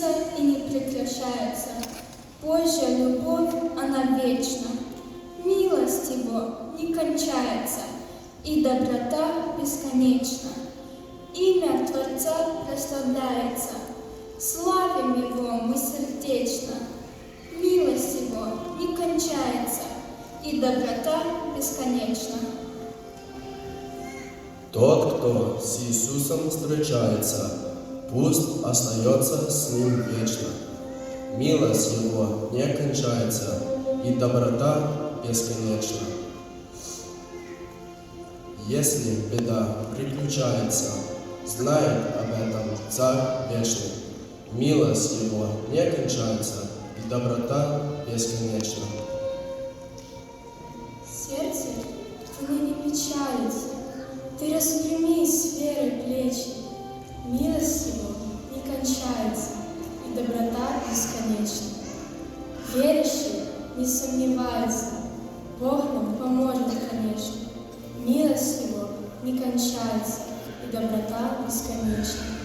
длится и не прекращается. Божья любовь, она вечна. Милость Его не кончается, и доброта бесконечна. Имя Творца прославляется, славим Его мы сердечно. Милость Его не кончается, и доброта бесконечна. Тот, кто с Иисусом встречается, пусть остается с Ним вечно. Милость Его не кончается, и доброта бесконечна. Если беда приключается, знает об этом Царь Вечный. Милость Его не кончается, и доброта бесконечна. Сердце, оно не печалится, ты распрямись с верой плечи. Милость Его не кончается, и доброта бесконечна. Верующий не сомневается, Бог нам поможет, конечно. Милость Его не кончается, и доброта бесконечна.